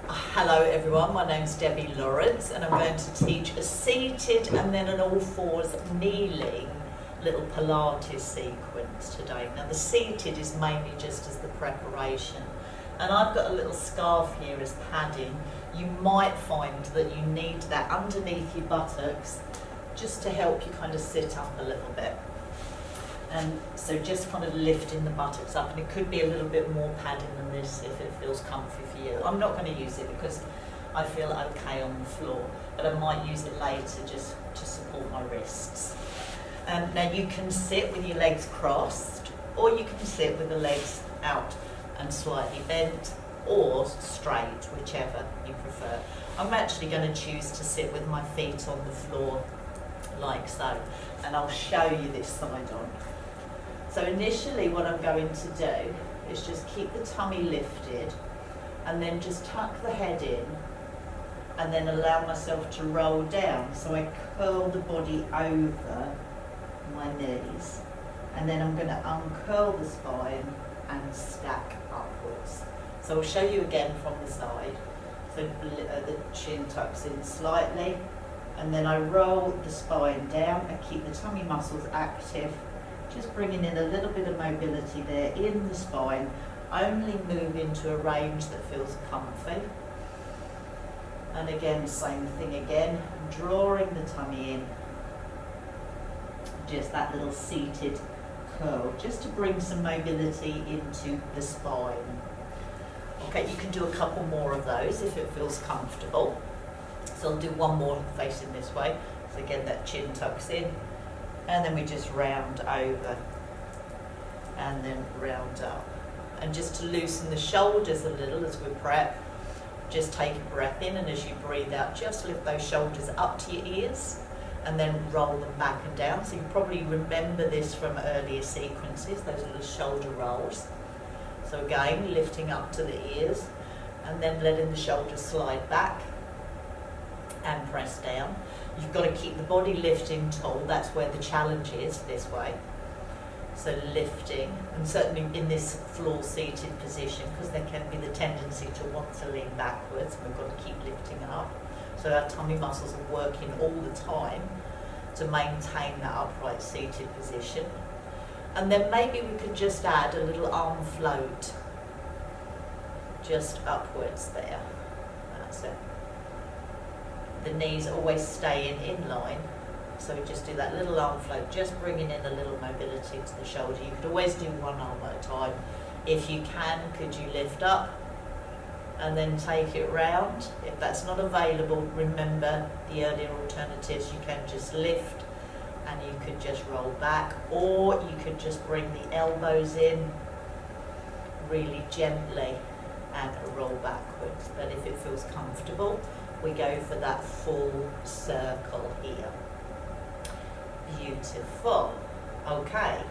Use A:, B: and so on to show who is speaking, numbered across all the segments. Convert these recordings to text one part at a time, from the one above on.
A: Hello everyone, my name's Debbie Lawrence and I'm going to teach a seated and then an all fours kneeling little Pilates sequence today. Now the seated is mainly just as the preparation, and I've got a little scarf here as padding. You might find that you need that underneath your buttocks just to help you kind of sit up a little bit. And so just kind of lifting the buttocks up, and it could be a little bit more padding than this if it feels comfy for you. I'm not going to use it because I feel okay on the floor, but I might use it later just to support my wrists. Now you can sit with your legs crossed, or you can sit with the legs out and slightly bent, or straight, whichever you prefer. I'm actually going to choose to sit with my feet on the floor like so, and I'll show you this side on. So initially what I'm going to do is just keep the tummy lifted and then just tuck the head in and then allow myself to roll down. So I curl the body over my knees, and then I'm going to uncurl the spine and stack upwards. So I'll show you again from the side. So the chin tucks in slightly, and then I roll the spine down. I keep the tummy muscles active, just bringing in a little bit of mobility there in the spine. Only move into a range that feels comfy. And again, same thing again, drawing the tummy in. Just that little seated curl, just to bring some mobility into the spine. Okay, you can do a couple more of those if it feels comfortable. So I'll do one more facing this way. So again, that chin tucks in, and then we just round over and then round up. And just to loosen the shoulders a little as we prep, just take a breath in, and as you breathe out, just lift those shoulders up to your ears and then roll them back and down. So you probably remember this from earlier sequences, those little shoulder rolls. So again, lifting up to the ears and then letting the shoulders slide back and press down. You've got to keep the body lifting tall. That's where the challenge is, this way. So lifting, and certainly in this floor seated position, because there can be the tendency to want to lean backwards, and we've got to keep lifting up. So our tummy muscles are working all the time to maintain that upright seated position. And then maybe we could just add a little arm float just upwards there. That's it. The knees always staying in line. So we just do that little arm float, just bringing in a little mobility to the shoulder. You could always do one arm at a time. If you can, could you lift up and then take it round? If that's not available, remember the earlier alternatives. You can just lift and you could just roll back, or you could just bring the elbows in really gently and roll backwards. But if it feels comfortable, we go for that full circle here. Beautiful. Okay.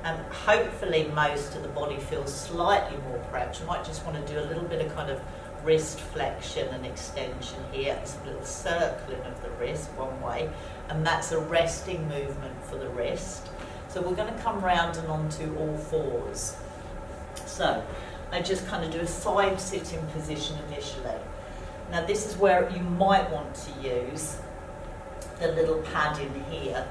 A: And hopefully most of the body feels slightly more prepped. You might just want to do a little bit of kind of wrist flexion and extension here, and some little circling of the wrist one way, and that's a resting movement for the wrist. So we're going to come round and onto all fours. So I just kind of do a side sitting position initially. Now this is where you might want to use the little padding here.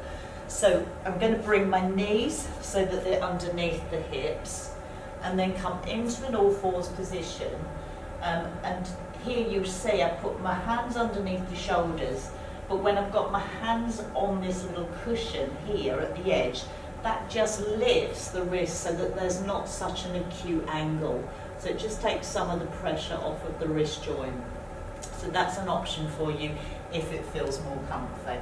A: So I'm going to bring my knees so that they're underneath the hips, and then come into an all fours position. And here you see I put my hands underneath the shoulders, but when I've got my hands on this little cushion here at the edge, that just lifts the wrist so that there's not such an acute angle. So it just takes some of the pressure off of the wrist joint. So that's an option for you if it feels more comfy.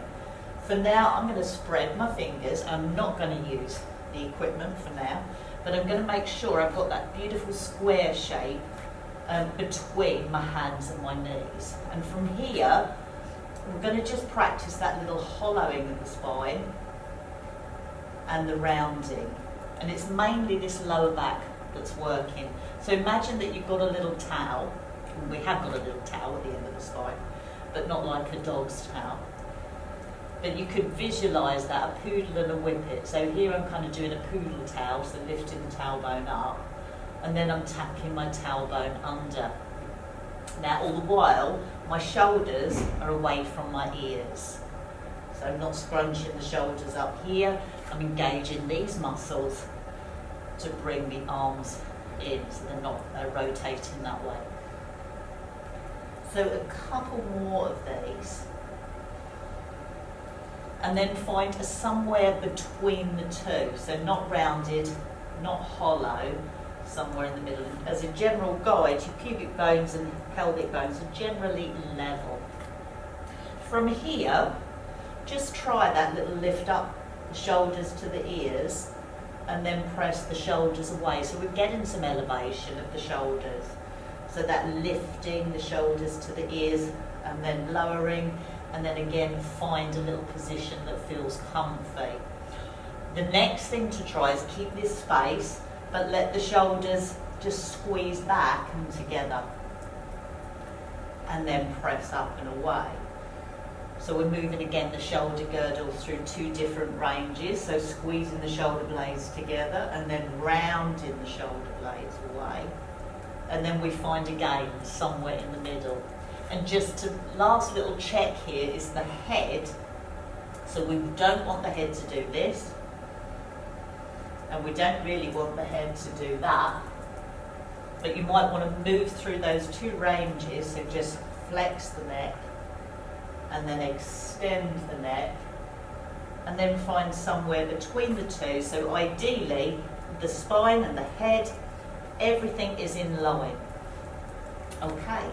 A: For now, I'm going to spread my fingers. I'm not going to use the equipment for now, but I'm going to make sure I've got that beautiful square shape between my hands and my knees. And from here, we're going to just practice that little hollowing of the spine and the rounding. And it's mainly this lower back that's working. So imagine that you've got a little towel. We have got a little towel at the end of the spine, but not like a dog's towel. But you could visualise that, a poodle and a whippet. So here I'm kind of doing a poodle towel, so lifting the tailbone up, and then I'm tapping my tailbone under. Now, all the while, my shoulders are away from my ears. So I'm not scrunching the shoulders up here. I'm engaging these muscles to bring the arms in so they're not rotating that way. So a couple more of these. And then find a somewhere between the two. So not rounded, not hollow, somewhere in the middle. As a general guide, your pubic bones and pelvic bones are generally level. From here, just try that little lift up the shoulders to the ears and then press the shoulders away. So we're getting some elevation of the shoulders. So that lifting the shoulders to the ears and then lowering, and then again find a little position that feels comfy. The next thing to try is keep this space, but let the shoulders just squeeze back and together. And then press up and away. So we're moving again the shoulder girdles through two different ranges. So squeezing the shoulder blades together and then rounding the shoulder blades away. And then we find again somewhere in the middle. And just to last little check here is the head. So we don't want the head to do this. And we don't really want the head to do that. But you might want to move through those two ranges. So just flex the neck and then extend the neck. And then find somewhere between the two. So ideally, the spine and the head, everything is in line. Okay.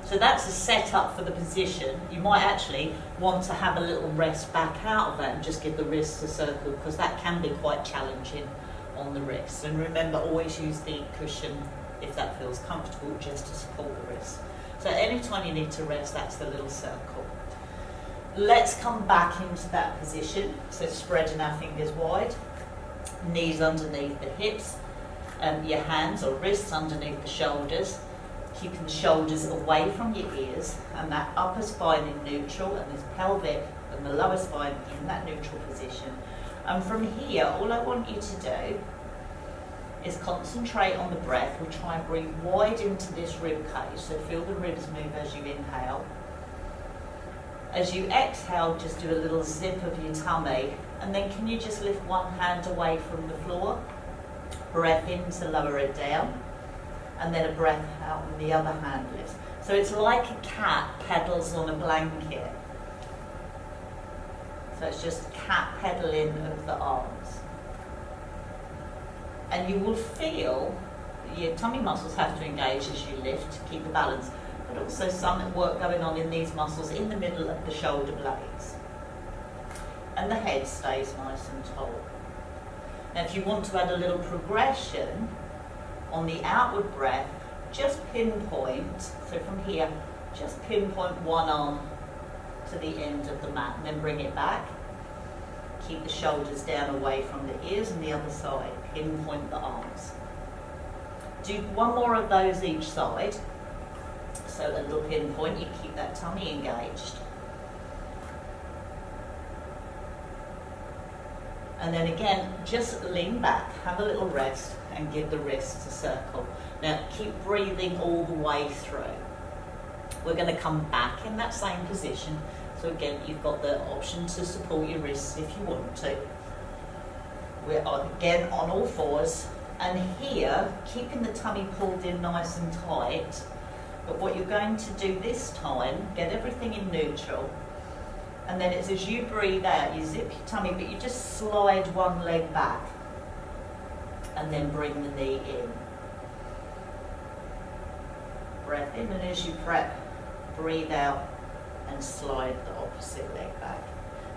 A: So that's a setup for the position. You might actually want to have a little rest back out of that and just give the wrists a circle, because that can be quite challenging on the wrists. And remember, always use the cushion if that feels comfortable, just to support the wrists. So anytime you need to rest, that's the little circle. Let's come back into that position. So spreading our fingers wide, knees underneath the hips, your hands or wrists underneath the shoulders, keeping the shoulders away from your ears, and that upper spine in neutral, and this pelvic and the lower spine in that neutral position. And from here, all I want you to do is concentrate on the breath. We'll try and breathe wide into this rib cage, so feel the ribs move as you inhale. As you exhale, just do a little zip of your tummy, and then can you just lift one hand away from the floor? Breath in to lower it down, and then a breath out and the other hand lifts. So it's like a cat pedals on a blanket. So it's just cat pedaling of the arms. And you will feel your tummy muscles have to engage as you lift to keep the balance, but also some work going on in these muscles in the middle of the shoulder blades. And the head stays nice and tall. Now if you want to add a little progression, on the outward breath, just pinpoint, so from here, just pinpoint one arm to the end of the mat and then bring it back. Keep the shoulders down away from the ears, and the other side, pinpoint the arms. Do one more of those each side. So a little pinpoint, you keep that tummy engaged. And then again, just lean back, have a little rest, and give the wrists a circle. Now keep breathing all the way through. We're going to come back in that same position. So again, you've got the option to support your wrists if you want to. We're again on all fours, and here, keeping the tummy pulled in nice and tight. But what you're going to do this time, get everything in neutral, and then it's as you breathe out, you zip your tummy, but you just slide one leg back, and then bring the knee in. Breath in, and as you prep, breathe out and slide the opposite leg back.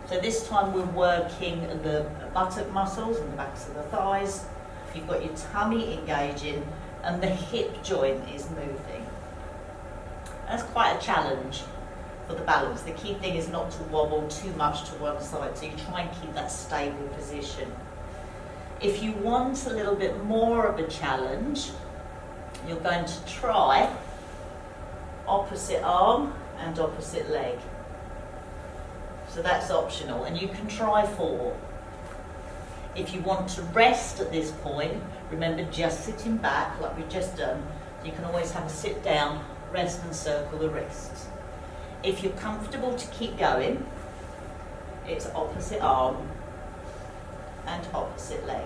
A: So this time we're working the buttock muscles and the backs of the thighs. You've got your tummy engaging and the hip joint is moving. That's quite a challenge for the balance. The key thing is not to wobble too much to one side, so you try and keep that stable position. If you want a little bit more of a challenge, you're going to try opposite arm and opposite leg. So that's optional, and you can try 4. If you want to rest at this point, remember just sitting back like we've just done. You can always have a sit down rest and circle the wrists. If you're comfortable to keep going, it's opposite arm and opposite leg.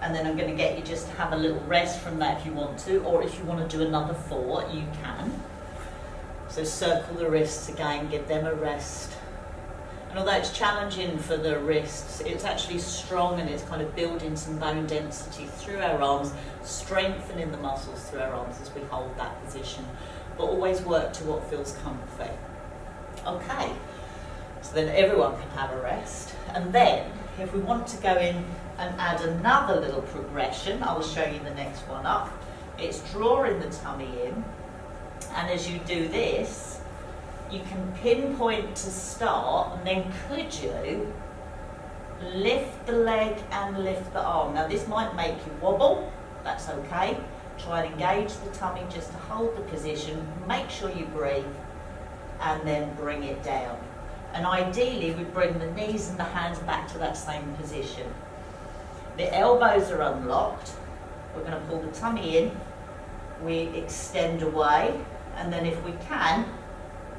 A: And then I'm going to get you just to have a little rest from that if you want to, or if you want to do another 4, you can. So circle the wrists again, give them a rest. And although it's challenging for the wrists, it's actually strong and it's kind of building some bone density through our arms, strengthening the muscles through our arms as we hold that position. But always work to what feels comfy. Okay, so then everyone can have a rest. And then, if we want to go in and add another little progression, I will show you the next one up. It's drawing the tummy in, and as you do this, you can pinpoint to start, and then could you lift the leg and lift the arm. Now this might make you wobble, that's okay. Try and engage the tummy just to hold the position, make sure you breathe, and then bring it down. And ideally we bring the knees and the hands back to that same position. The elbows are unlocked, we're going to pull the tummy in, we extend away, and then if we can,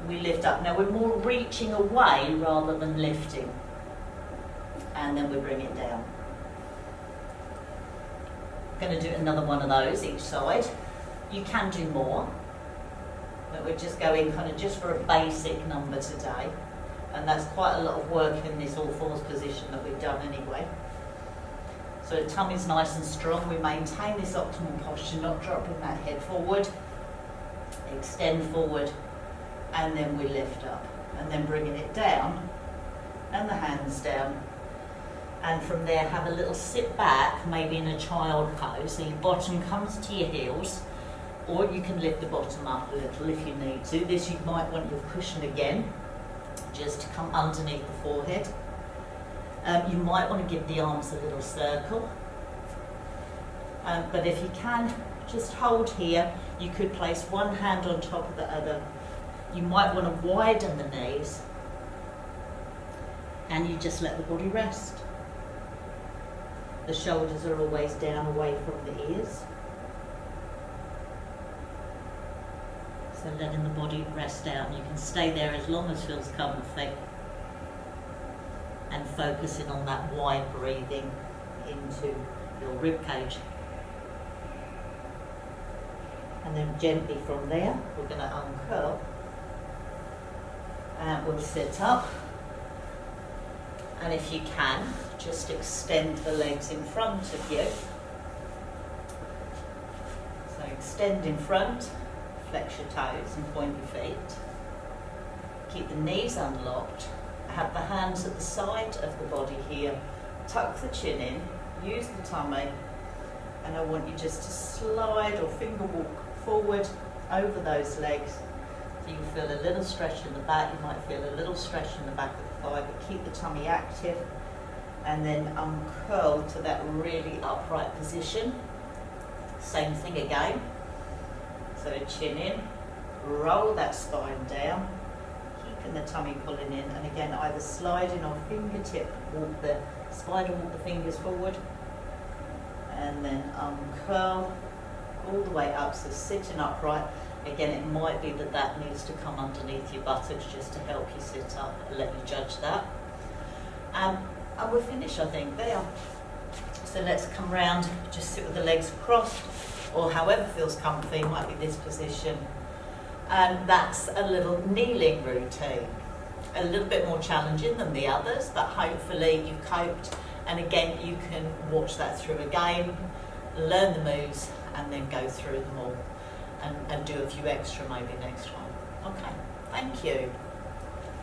A: we lift up. Now we're more reaching away rather than lifting. And then we bring it down. Going to do another one of those each side. You can do more, but we're just going kind of just for a basic number today. And that's quite a lot of work in this all fours position that we've done anyway. So the tummy's nice and strong. We maintain this optimal posture, not dropping that head forward. Extend forward, and then we lift up, and then bringing it down, and the hands down. And from there, have a little sit back, maybe in a child pose. So your bottom comes to your heels, or you can lift the bottom up a little if you need to. This you might want your cushion again, just to come underneath the forehead. You might want to give the arms a little circle. But if you can, just hold here. You could place one hand on top of the other. You might want to widen the knees, and you just let the body rest. The shoulders are always down away from the ears. So letting the body rest out. You can stay there as long as feels comfy, and focusing on that wide breathing into your rib cage. And then gently from there, we're going to uncurl. And we'll sit up. And if you can, just extend the legs in front of you. So extend in front, flex your toes and point your feet. Keep the knees unlocked. Have the hands at the side of the body here. Tuck the chin in, use the tummy, and I want you just to slide or finger walk forward over those legs. So you feel a little stretch in the back, you might feel a little stretch in the back of the thigh, but keep the tummy active, and then uncurl to that really upright position. Same thing again. So chin in, roll that spine down, keeping the tummy pulling in, and again either sliding or fingertip, walk the spider, walk the fingers forward, and then uncurl all the way up, so sitting upright. Again, it might be that that needs to come underneath your buttocks just to help you sit up. I'll let you judge that. And we're finished, I think, there. So let's come round, just sit with the legs crossed, or however feels comfy, might be this position. And that's a little kneeling routine. A little bit more challenging than the others, but hopefully you've coped. And again, you can watch that through again, learn the moves, and then go through them all and do a few extra maybe next time. Okay, thank you.